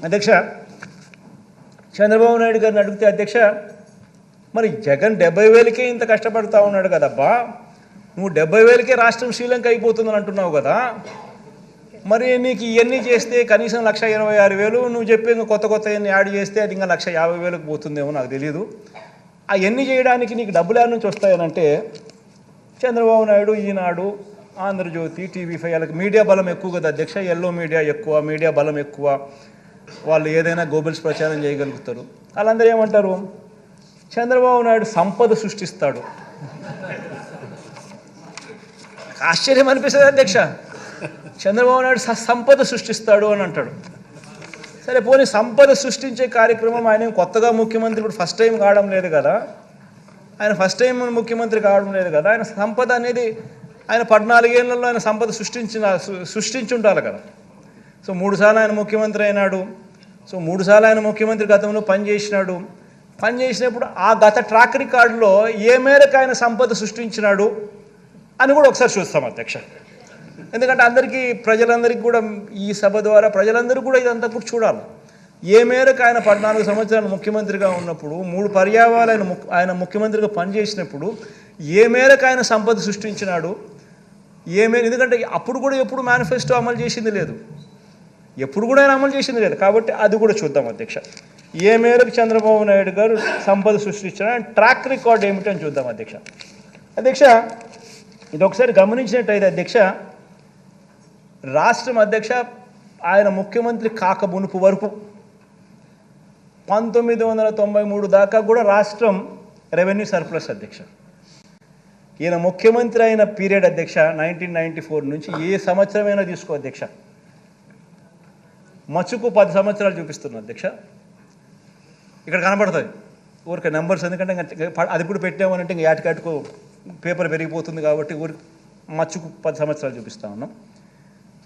అధ్యక్ష, చంద్రబాబు నాయుడు గారిని అడిగితే అధ్యక్ష, మరి జగన్ 70,000కే ఇంత కష్టపడతా ఉన్నాడు కదబ్బా, నువ్వు 70,000కే రాష్ట్రం శ్రీలంక అయిపోతుందని అంటున్నావు కదా, మరి నీకు ఇవన్నీ చేస్తే కనీసం 1,26,000, నువ్వు చెప్పే కొత్త ఇవన్నీ యాడ్ చేస్తే అది ఇంకా 1,50,000కు పోతుందేమో నాకు తెలియదు. అవన్నీ చేయడానికి నీకు డబ్బులు యాడ్ నుంచి వస్తాయనంటే చంద్రబాబు నాయుడు, ఈనాడు, ఆంధ్రజ్యోతి, TV5 వాళ్ళకి మీడియా బలం ఎక్కువ కదా అధ్యక్ష, ఎల్లో మీడియా ఎక్కువ, మీడియా బలం ఎక్కువ, వాళ్ళు ఏదైనా గోబెల్స్ ప్రచారం చేయగలుగుతారు. వాళ్ళందరూ ఏమంటారు, చంద్రబాబు నాయుడు సంపద సృష్టిస్తాడు. ఆశ్చర్యం అనిపిస్తుంది అధ్యక్ష, చంద్రబాబు నాయుడు సంపద సృష్టిస్తాడు అని అంటాడు. సరే పోనీ సంపద సృష్టించే కార్యక్రమం ఆయన కొత్తగా ముఖ్యమంత్రి ఇప్పుడు ఫస్ట్ టైం కావడం లేదు కదా, ఆయన ఫస్ట్ టైం ముఖ్యమంత్రి కావడం లేదు కదా, ఆయన సంపద అనేది ఆయన 14 ఏళ్లలో ఆయన సంపద సృష్టించుంటారు కదా. సో 3 సార్లు ఆయన ముఖ్యమంత్రి అయినాడు. సో 3 సార్లు ఆయన ముఖ్యమంత్రి గతంలో పనిచేసినాడు. పనిచేసినప్పుడు ఆ గత ట్రాక్ రికార్డులో ఏ మేరకు ఆయన సంపద సృష్టించినాడు అని కూడా ఒకసారి చూస్తాం అధ్యక్ష. ఎందుకంటే అందరికీ, ప్రజలందరికీ కూడా, ఈ సభ ద్వారా ప్రజలందరూ కూడా ఇదంతా కూడా చూడాలి. ఏ మేరకు ఆయన 14 సంవత్సరాలు ముఖ్యమంత్రిగా ఉన్నప్పుడు, 3 పర్యాయాలు ఆయన ముఖ్యమంత్రిగా పనిచేసినప్పుడు ఏ మేరకు ఆయన సంపద సృష్టించినాడు, ఎందుకంటే అప్పుడు కూడా ఎప్పుడు మేనిఫెస్టో అమలు చేసింది లేదు, ఎప్పుడు కూడా ఆయన అమలు చేసింది లేదు. కాబట్టి అది కూడా చూద్దాం అధ్యక్ష. ఏ మేరకు చంద్రబాబు నాయుడు గారు సంపద సృష్టించిన ట్రాక్ రికార్డ్ ఏమిటని చూద్దాం అధ్యక్ష. అధ్యక్ష, ఇది ఒకసారి గమనించినట్టయితే అధ్యక్ష, రాష్ట్రం అధ్యక్ష ఆయన ముఖ్యమంత్రి కాక మునుపు వరకు 1993 దాకా కూడా రాష్ట్రం రెవెన్యూ సర్ప్లస్ అధ్యక్ష. ఈయన ముఖ్యమంత్రి అయిన పీరియడ్ అధ్యక్ష 1994 నుంచి ఏ సంవత్సరమైనా తీసుకో అధ్యక్ష, మచ్చుకు 10 సంవత్సరాలు చూపిస్తున్నా అధ్యక్ష. ఇక్కడ కనబడుతుంది ఊరికి నెంబర్స్, ఎందుకంటే అది ఇప్పుడు పెట్టామనంటే ఇంకా యాటికాటుకు పేపర్ పెరిగిపోతుంది కాబట్టి ఊరికి మచ్చుకు 10 సంవత్సరాలు చూపిస్తా ఉన్నాం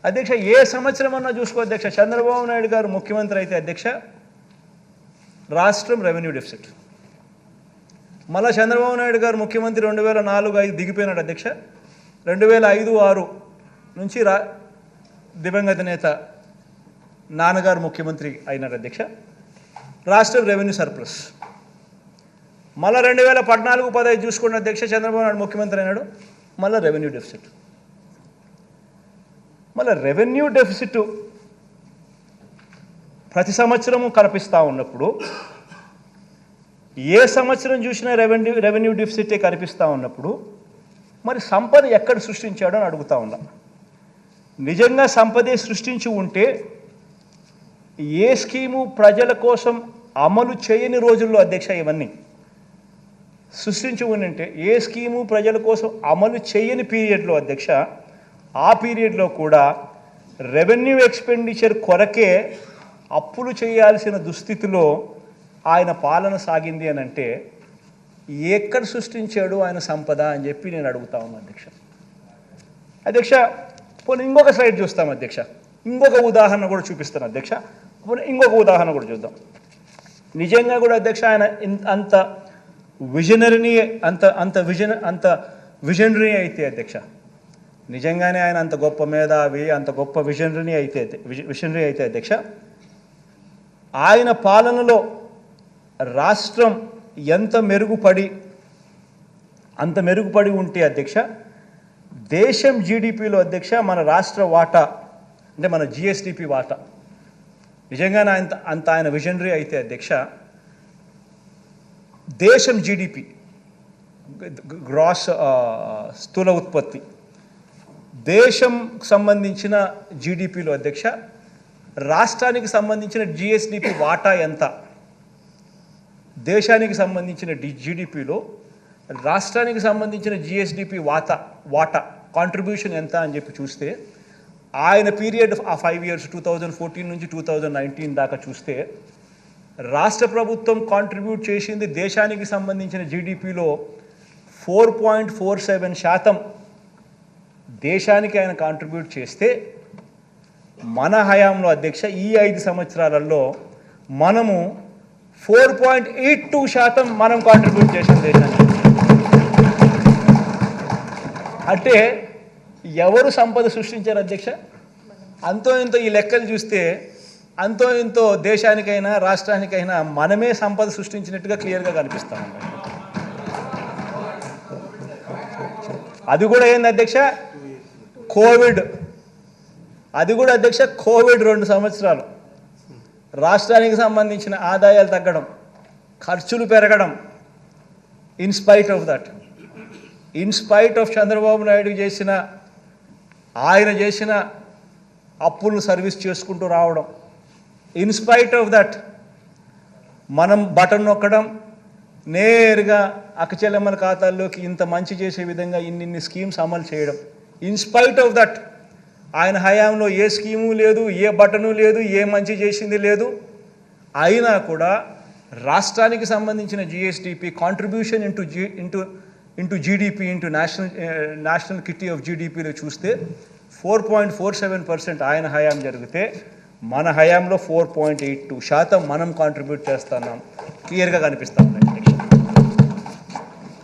అధ్యక్ష. ఏ సంవత్సరం అన్నా చూసుకో అధ్యక్ష, చంద్రబాబు నాయుడు గారు ముఖ్యమంత్రి అయితే అధ్యక్ష రాష్ట్రం రెవెన్యూ డెఫిసిట్. మళ్ళీ చంద్రబాబు నాయుడు గారు ముఖ్యమంత్రి 2004-05 దిగిపోయినాడు అధ్యక్ష. 2005-06 నుంచి దివంగత నేత నాన్నగారు ముఖ్యమంత్రి అయినారు అధ్యక్ష, రాష్ట్రం రెవెన్యూ సర్ప్లస్. మళ్ళీ 2014-15 చూసుకోండి అధ్యక్ష, చంద్రబాబు నాయుడు ముఖ్యమంత్రి అయినాడు, మళ్ళీ రెవెన్యూ డెఫిసిట్. మళ్ళీ రెవెన్యూ డెఫిసిట్ ప్రతి సంవత్సరము కనిపిస్తూ ఉన్నప్పుడు, ఏ సంవత్సరం చూసినా రెవెన్యూ డెఫిసిటే కనిపిస్తూ ఉన్నప్పుడు మరి సంపద ఎక్కడ సృష్టించాడో అని అడుగుతూ ఉన్నా. నిజంగా సంపదే సృష్టించి ఉంటే ఏ స్కీము ప్రజల కోసం అమలు చేయని రోజుల్లో అధ్యక్ష ఇవన్నీ సృష్టించి ఉంటే, ఏ స్కీము ప్రజల కోసం అమలు చేయని పీరియడ్లో అధ్యక్ష, ఆ పీరియడ్లో కూడా రెవెన్యూ ఎక్స్పెండిచర్ కొరకే అప్పులు చేయాల్సిన దుస్థితిలో ఆయన పాలన సాగింది అని అంటే ఎక్కడ సృష్టించాడు ఆయన సంపద అని చెప్పి నేను అడుగుతా ఉన్నాను అధ్యక్ష. అధ్యక్ష పోనీ ఇంకొక స్లైడ్ చూస్తాం అధ్యక్ష, ఇంకొక ఉదాహరణ కూడా చూపిస్తాను అధ్యక్ష. ఇంకొక ఉదాహరణ కూడా చూద్దాం. నిజంగా కూడా అధ్యక్ష ఆయన అంత విజనరీ అయితే అధ్యక్ష, నిజంగానే ఆయన అంత గొప్ప మేధావి, అంత గొప్ప విజనరీ అయితే అధ్యక్ష, ఆయన పాలనలో రాష్ట్రం అంత మెరుగుపడి ఉంటే అధ్యక్ష, దేశం జీడిపిలో అధ్యక్ష మన రాష్ట్ర వాటా అంటే మన GSDP వాటా నిజంగానే అంత ఆయన విజనరీ అయితే అధ్యక్ష, దేశం GDP గ్రాస్ స్థూల ఉత్పత్తి, దేశం సంబంధించిన GDPలో అధ్యక్ష రాష్ట్రానికి సంబంధించిన GSDP వాటా ఎంత, దేశానికి సంబంధించిన GDPలో రాష్ట్రానికి సంబంధించిన GSDP వాటా కాంట్రిబ్యూషన్ ఎంత అని చెప్పి చూస్తే, ఆయన పీరియడ్ ఆ 5 years 2014 నుంచి 2019 దాకా చూస్తే రాష్ట్ర ప్రభుత్వం కాంట్రిబ్యూట్ చేసింది దేశానికి సంబంధించిన GDPలో 4.47% దేశానికి ఆయన కాంట్రిబ్యూట్ చేస్తే, మన హయాంలో అధ్యక్ష ఈ 5 సంవత్సరాలలో మనము 4.82% మనం కాంట్రిబ్యూట్ చేసాం దేశానికి. అంటే ఎవరు సంపద సృష్టించారు అధ్యక్ష? అంతో ఇంతో ఈ లెక్కలు చూస్తే అంతో ఇంతో దేశానికైనా రాష్ట్రానికైనా మనమే సంపద సృష్టించినట్టుగా క్లియర్గా కనిపిస్తాం. అది కూడా ఏంది అధ్యక్ష, కోవిడ్. అది కూడా అధ్యక్ష కోవిడ్ 2 సంవత్సరాలు రాష్ట్రానికి సంబంధించిన ఆదాయాలు తగ్గడం, ఖర్చులు పెరగడం. ఇన్స్పైట్ ఆఫ్ చంద్రబాబు నాయుడు ఆయన చేసిన అప్పులను సర్వీస్ చేసుకుంటూ రావడం, ఇన్స్పైట్ ఆఫ్ దట్ మనం బటన్ నొక్కడం, నేరుగా అక్కచెల్లెమ్మల ఖాతాల్లోకి ఇంత మంచి చేసే విధంగా ఇన్ని స్కీమ్స్ అమలు చేయడం. ఇన్స్పైట్ ఆఫ్ దట్ ఆయన హయాంలో ఏ స్కీము లేదు, ఏ బటను లేదు, ఏ మంచి చేసింది లేదు. అయినా కూడా రాష్ట్రానికి సంబంధించిన GSDP contribution into GDP into national kitty of జీడిపిలో చూస్తే 4.47% ఆయన హయాం జరిగితే మన హయాంలో 4.82% మనం కాంట్రిబ్యూట్ చేస్తున్నాం. క్లియర్గా కనిపిస్తాం.